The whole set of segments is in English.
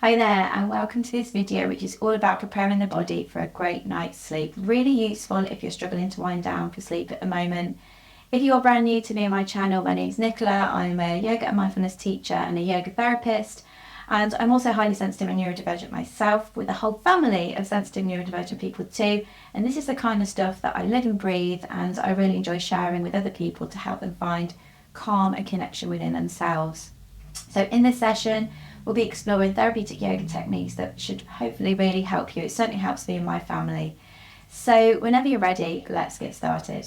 Hi there and welcome to this video, which is all about preparing the body for a great night's sleep. Really useful if you're struggling to wind down for sleep at the moment. If you're brand new to me and my channel, my name is Nicola. I'm a yoga and mindfulness teacher and a yoga therapist, and I'm also highly sensitive and neurodivergent myself, with a whole family of sensitive neurodivergent people too. And this is the kind of stuff that I live and breathe, and I really enjoy sharing with other people to help them find calm and connection within themselves. So in this session, we'll be exploring therapeutic yoga techniques that should hopefully really help you. It certainly helps me and my family. So whenever you're ready, let's get started.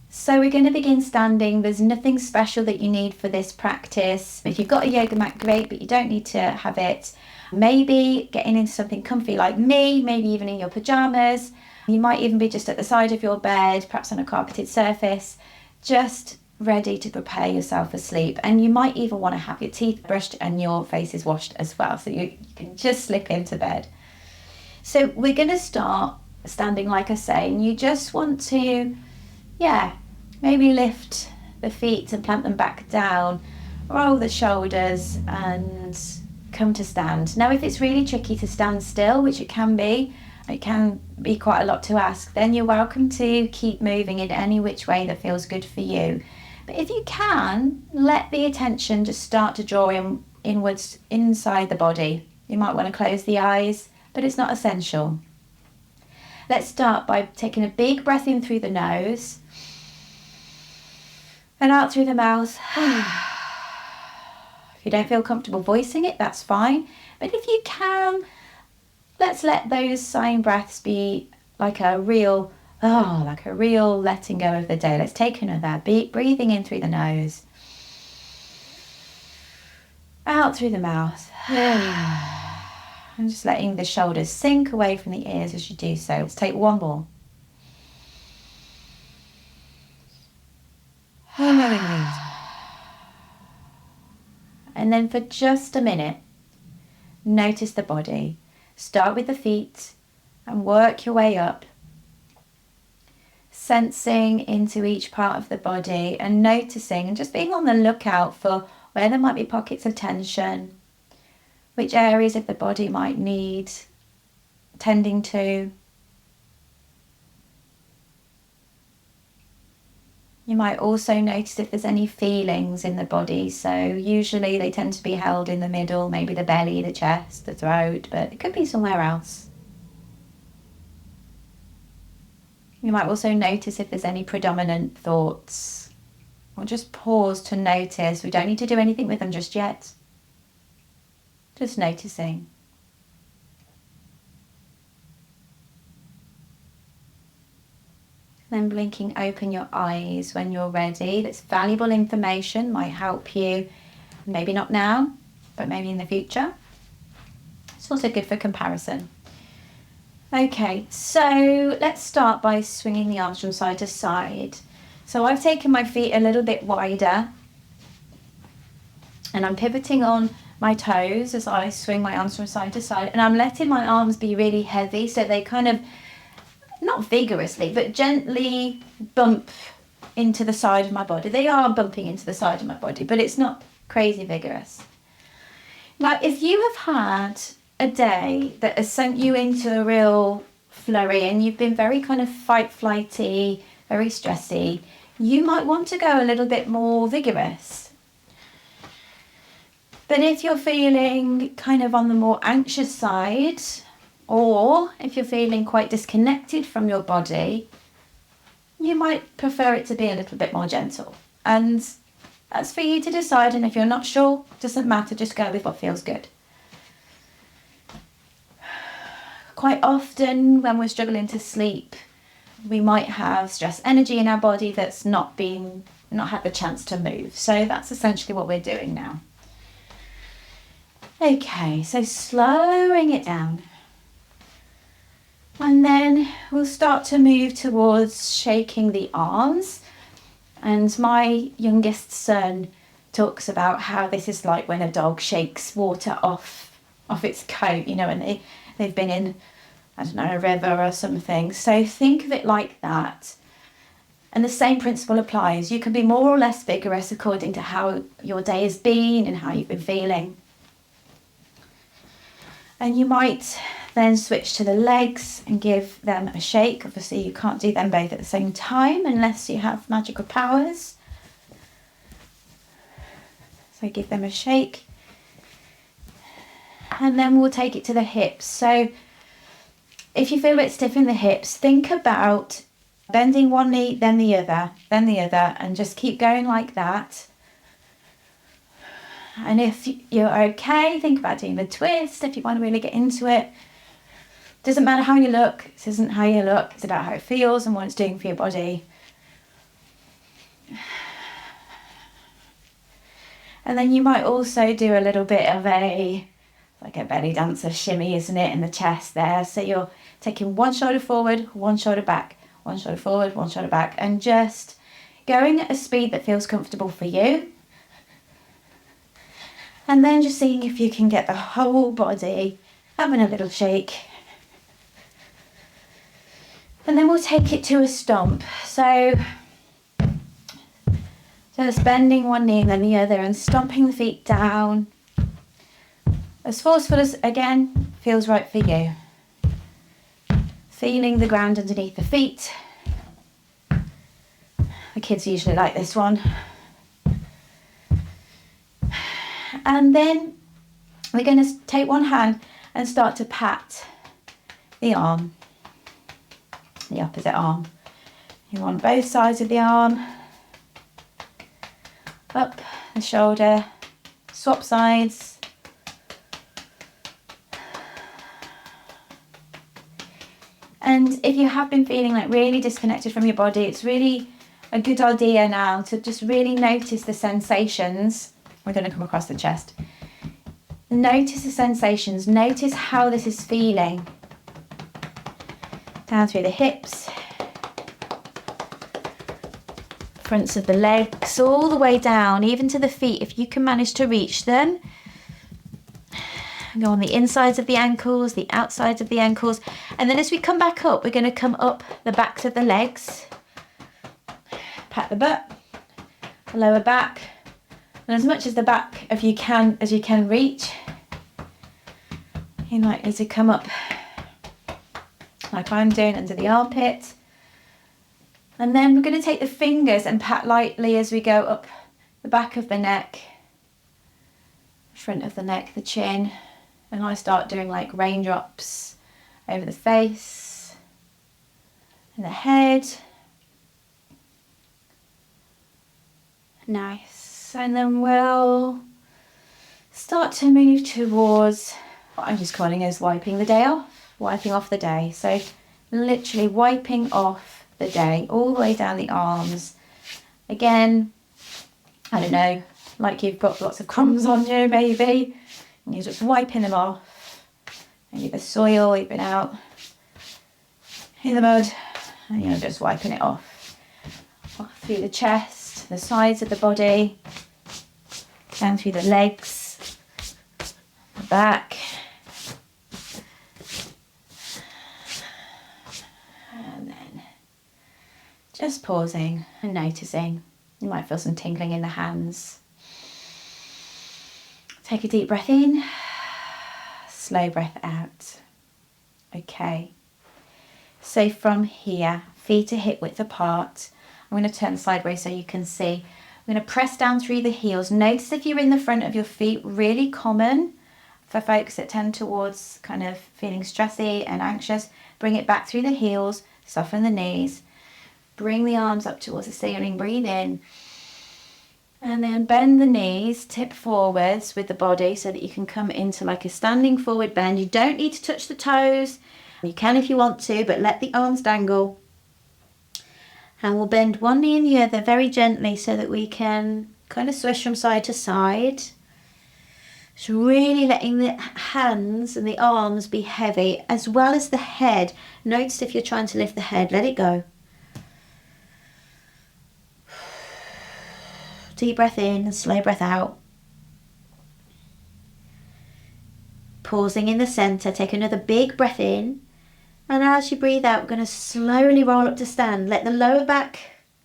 So we're going to begin standing. There's nothing special that you need for this practice. If you've got a yoga mat, great, but you don't need to have it. Maybe getting into something comfy like me, maybe even in your pajamas. You might even be just at the side of your bed, perhaps on a carpeted surface, just ready to prepare yourself for sleep. And you might even want to have your teeth brushed and your faces washed as well, so you can just slip into bed. So we're going to start standing, like I say, and you just want to, maybe lift the feet and plant them back down, roll the shoulders and come to stand. Now, if it's really tricky to stand still, which it can be quite a lot to ask, then you're welcome to keep moving in any which way that feels good for you. But if you can, let the attention just start to draw inwards inside the body. You might want to close the eyes, but it's not essential. Let's start by taking a big breath in through the nose and out through the mouth. If you don't feel comfortable voicing it, that's fine. But if you can, let's let those sighing breaths be like a real letting go of the day. Let's take another deep breathing in through the nose, out through the mouth, and just letting the shoulders sink away from the ears as you do so. Let's take one more. And then for just a minute, notice the body. Start with the feet and work your way up, sensing into each part of the body and noticing and just being on the lookout for where there might be pockets of tension, which areas of the body might need tending to. You might also notice if there's any feelings in the body. So usually they tend to be held in the middle, maybe the belly, the chest, the throat, but it could be somewhere else. You might also notice if there's any predominant thoughts, or just pause to notice. We don't need to do anything with them just yet. Just noticing. Then blinking open your eyes when you're ready. That's valuable information, might help you, maybe not now, but maybe in the future. It's also good for comparison. Okay, so let's start by swinging the arms from side to side. So I've taken my feet a little bit wider and I'm pivoting on my toes as I swing my arms from side to side, and I'm letting my arms be really heavy so they kind of, not vigorously, but gently bump into the side of my body. They are bumping into the side of my body, but it's not crazy vigorous. Now, if you have had a day that has sent you into a real flurry and you've been very kind of fight flighty, very stressy, you might want to go a little bit more vigorous. But if you're feeling kind of on the more anxious side, or if you're feeling quite disconnected from your body, you might prefer it to be a little bit more gentle. And that's for you to decide, and if you're not sure, it doesn't matter, just go with what feels good. Quite often when we're struggling to sleep, we might have stress energy in our body that's not had the chance to move. So that's essentially what we're doing now. Okay, so slowing it down. And then we'll start to move towards shaking the arms. And my youngest son talks about how this is like when a dog shakes water off its coat, and they've been in, a river or something. So think of it like that. And the same principle applies. You can be more or less vigorous according to how your day has been and how you've been feeling. And you might then switch to the legs and give them a shake. Obviously you can't do them both at the same time unless you have magical powers. So give them a shake. And then we'll take it to the hips. So if you feel a bit stiff in the hips, think about bending one knee, then the other, and just keep going like that. And if you're okay, think about doing the twist if you want to really get into it. Doesn't matter how you look. This isn't how you look. It's about how it feels and what it's doing for your body. And then you might also do a little bit of like a belly dancer shimmy, isn't it, in the chest there. So you're taking one shoulder forward, one shoulder back, one shoulder forward, one shoulder back, and just going at a speed that feels comfortable for you. And then just seeing if you can get the whole body having a little shake. And then we'll take it to a stomp. So just bending one knee and then the other and stomping the feet down. As forceful as, again, feels right for you. Feeling the ground underneath the feet. The kids usually like this one. And then we're going to take one hand and start to pat the arm, the opposite arm. You want both sides of the arm. Up the shoulder, swap sides. And if you have been feeling like really disconnected from your body, it's really a good idea now to just really notice the sensations. We're going to come across the chest. Notice the sensations, notice how this is feeling. Down through the hips, fronts of the legs, all the way down, even to the feet, if you can manage to reach them. Go on the insides of the ankles, the outsides of the ankles. And then as we come back up, we're going to come up the backs of the legs. Pat the butt, the lower back, and as much as the back as you can reach. You might need to come up like I'm doing under the armpit. And then we're going to take the fingers and pat lightly as we go up the back of the neck, front of the neck, the chin. And I start doing like raindrops over the face and the head. Nice. And then we'll start to move towards what I'm just calling as wiping the day off, wiping off the day. So literally wiping off the day all the way down the arms. Again, I don't know, like you've got lots of crumbs on you maybe. And you're just wiping them off. Maybe the soil, you've been out in the mud, and you're just wiping it off through the chest, the sides of the body, down through the legs, the back. And then just pausing and noticing. You might feel some tingling in the hands. Take a deep breath in, slow breath out. Okay, so from here, feet are hip width apart. I'm going to turn sideways so you can see. I'm going to press down through the heels. Notice if you're in the front of your feet, really common for folks that tend towards kind of feeling stressy and anxious. Bring it back through the heels, soften the knees, bring the arms up towards the ceiling, breathe in. And then bend the knees, tip forwards with the body so that you can come into like a standing forward bend. You don't need to touch the toes. You can if you want to, but let the arms dangle. And we'll bend one knee and the other very gently so that we can kind of swish from side to side. Just really letting the hands and the arms be heavy as well as the head. Notice if you're trying to lift the head, let it go. Deep breath in and slow breath out. Pausing in the centre, take another big breath in. And as you breathe out, we're going to slowly roll up to stand. Let the lower back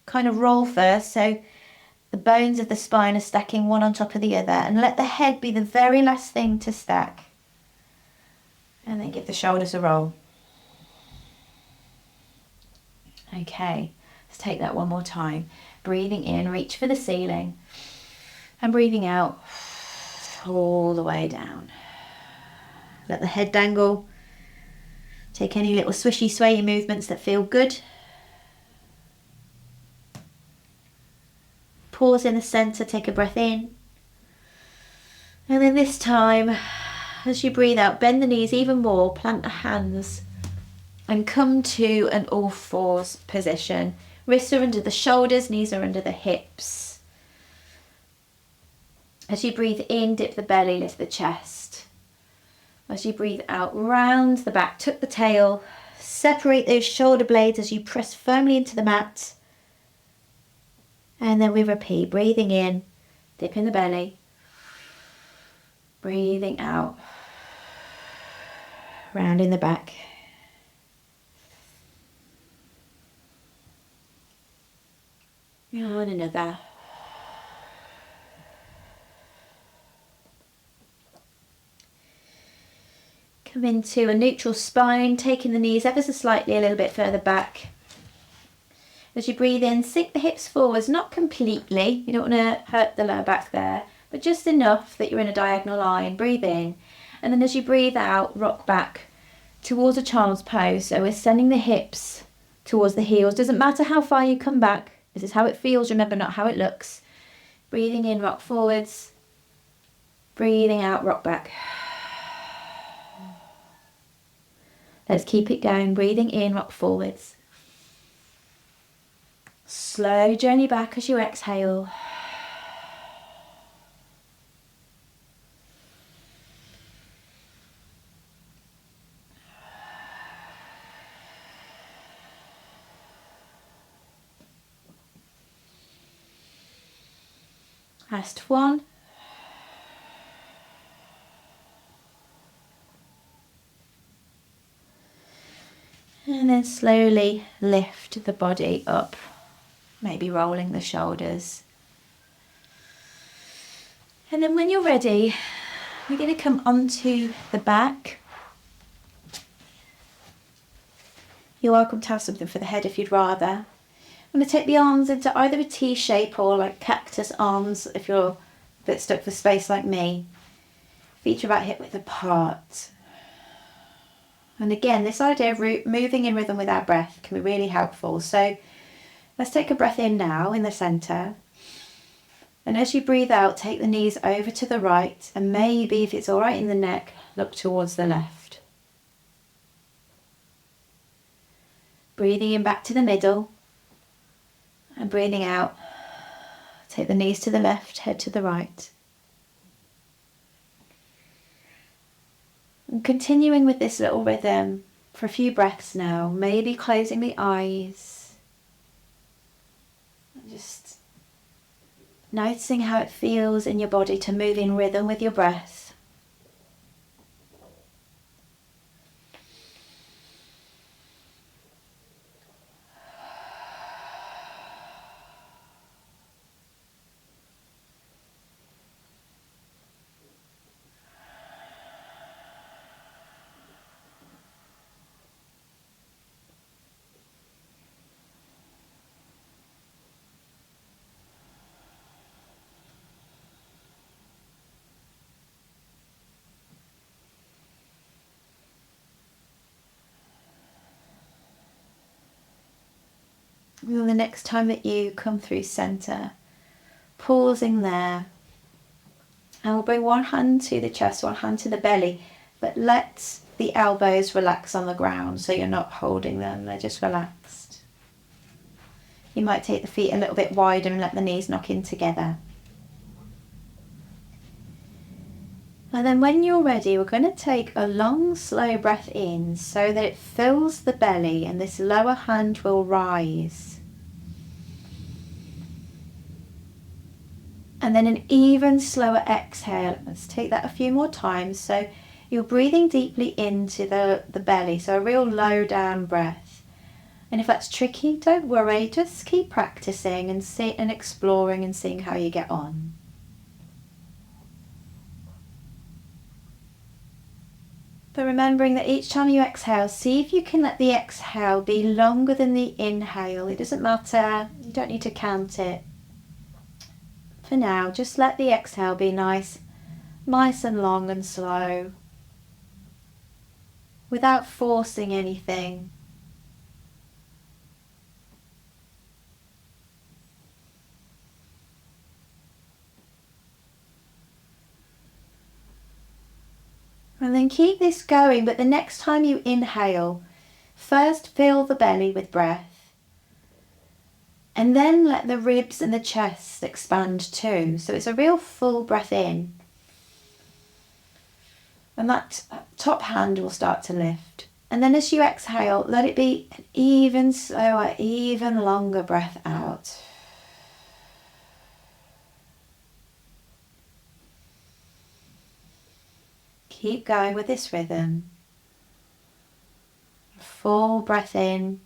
kind of roll first, so the bones of the spine are stacking one on top of the other. And let the head be the very last thing to stack. And then give the shoulders a roll. Okay, let's take that one more time. Breathing in, reach for the ceiling. And breathing out all the way down. Let the head dangle. Take any little swishy, swayy movements that feel good. Pause in the centre, take a breath in. And then this time, as you breathe out, bend the knees even more, plant the hands and come to an all fours position. Wrists are under the shoulders, knees are under the hips. As you breathe in, dip the belly, lift the chest. As you breathe out, round the back, tuck the tail, separate those shoulder blades as you press firmly into the mat. And then we repeat, breathing in, dip in the belly, breathing out, rounding the back. And another. Come into a neutral spine, taking the knees ever so slightly a little bit further back. As you breathe in, sink the hips forwards, not completely, you don't want to hurt the lower back there, but just enough that you're in a diagonal line. Breathe in, and then as you breathe out, rock back towards a child's pose. So we're sending the hips towards the heels. Doesn't matter how far you come back, this is how it feels, remember, not how it looks. Breathing in, rock forwards. Breathing out, rock back. Let's keep it going. Breathing in, rock forwards. Slow journey back as you exhale. Last one. And then slowly lift the body up, maybe rolling the shoulders. And then when you're ready, we're going to come onto the back. You're welcome to have something for the head if you'd rather. I'm going to take the arms into either a T shape or like cactus arms if you're a bit stuck for space like me. Feet are about hip width apart. And again, this idea of moving in rhythm with our breath can be really helpful. So let's take a breath in now in the centre. And as you breathe out, take the knees over to the right, and maybe if it's all right in the neck, look towards the left. Breathing in back to the middle, and breathing out, take the knees to the left, head to the right. And continuing with this little rhythm for a few breaths now, maybe closing the eyes. And just noticing how it feels in your body to move in rhythm with your breath. And the next time that you come through centre, pausing there, and we'll bring one hand to the chest, one hand to the belly, but let the elbows relax on the ground so you're not holding them, they're just relaxed. You might take the feet a little bit wider and let the knees knock in together. And then when you're ready, we're going to take a long, slow breath in so that it fills the belly and this lower hand will rise. And then an even slower exhale. Let's take that a few more times. So you're breathing deeply into the belly, so a real low down breath. And if that's tricky, don't worry, just keep practicing and exploring and seeing how you get on. But remembering that each time you exhale, see if you can let the exhale be longer than the inhale. It doesn't matter, you don't need to count it. For now, just let the exhale be nice and long and slow, without forcing anything. And then keep this going, but the next time you inhale, first fill the belly with breath. And then let the ribs and the chest expand too. So it's a real full breath in. And that top hand will start to lift. And then as you exhale, let it be an even slower, even longer breath out. Keep going with this rhythm. Full breath in,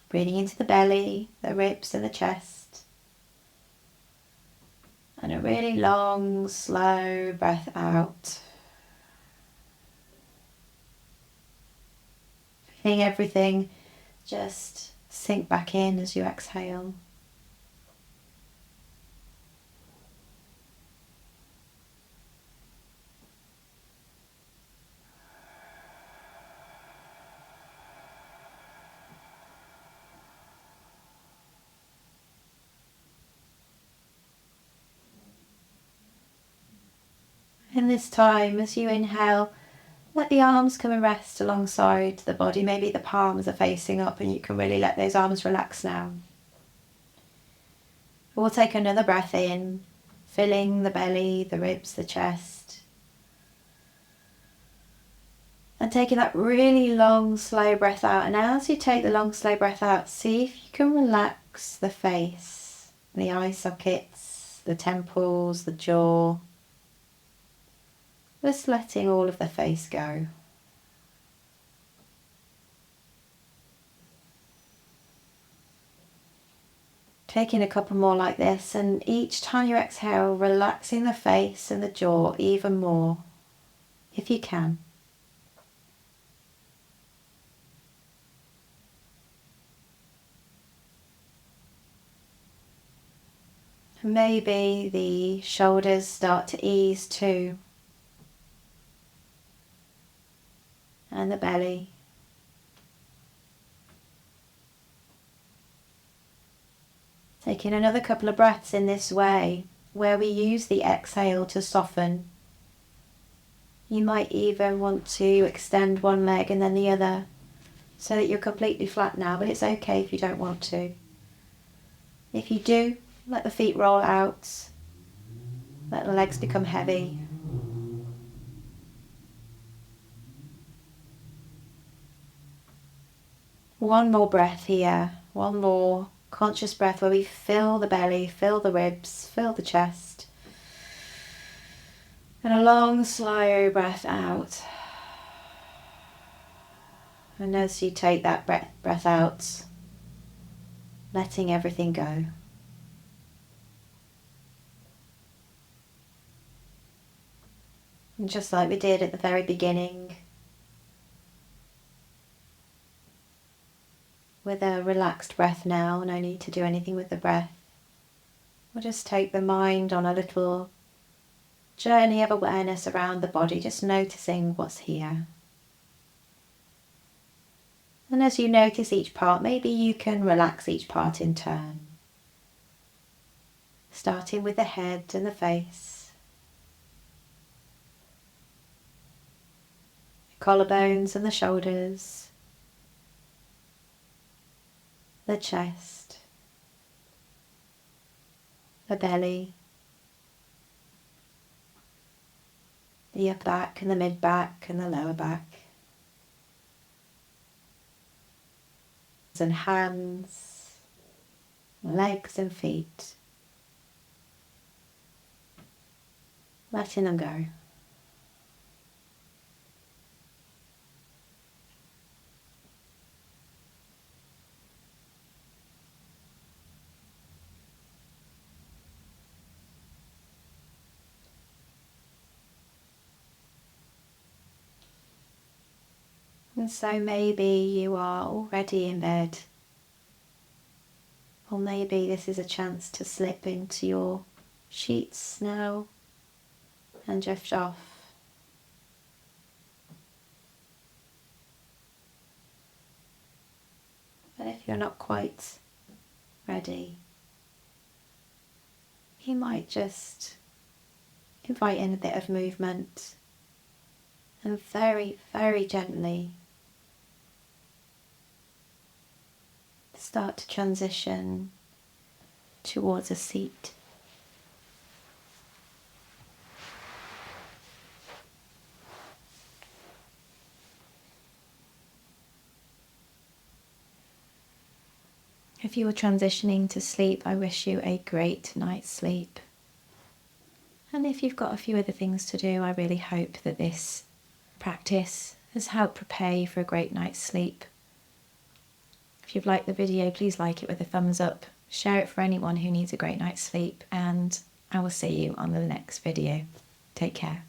breathing into the belly, the ribs and the chest. And a really long, slow breath out. Feeling everything just sink back in as you exhale. In this time, as you inhale, let the arms come and rest alongside the body. Maybe the palms are facing up and you can really let those arms relax now. We'll take another breath in, filling the belly, the ribs, the chest. And taking that really long, slow breath out. And as you take the long, slow breath out, see if you can relax the face, the eye sockets, the temples, the jaw. Just letting all of the face go. Taking a couple more like this, and each time you exhale, relaxing the face and the jaw even more, if you can. And maybe the shoulders start to ease too. And the belly. Taking another couple of breaths in this way, where we use the exhale to soften. You might even want to extend one leg and then the other, so that you're completely flat now, but it's okay if you don't want to. If you do, let the feet roll out, let the legs become heavy. One more breath here, one more conscious breath where we fill the belly, fill the ribs, fill the chest. And a long, slow breath out. And as you take that breath out, letting everything go. And just like we did at the very beginning, with a relaxed breath now, no need to do anything with the breath. We'll just take the mind on a little journey of awareness around the body, just noticing what's here. And as you notice each part, maybe you can relax each part in turn. Starting with the head and the face, the collarbones and the shoulders, the chest, the belly, the upper back and the mid back and the lower back, and hands, legs and feet, letting them go. And so maybe you are already in bed, or maybe this is a chance to slip into your sheets now and drift off. But if you're not quite ready, you might just invite in a bit of movement and very, very gently start to transition towards a seat. If you are transitioning to sleep, I wish you a great night's sleep. And if you've got a few other things to do, I really hope that this practice has helped prepare you for a great night's sleep. If you've liked the video, please like it with a thumbs up. Share it for anyone who needs a great night's sleep, and I will see you on the next video. Take care.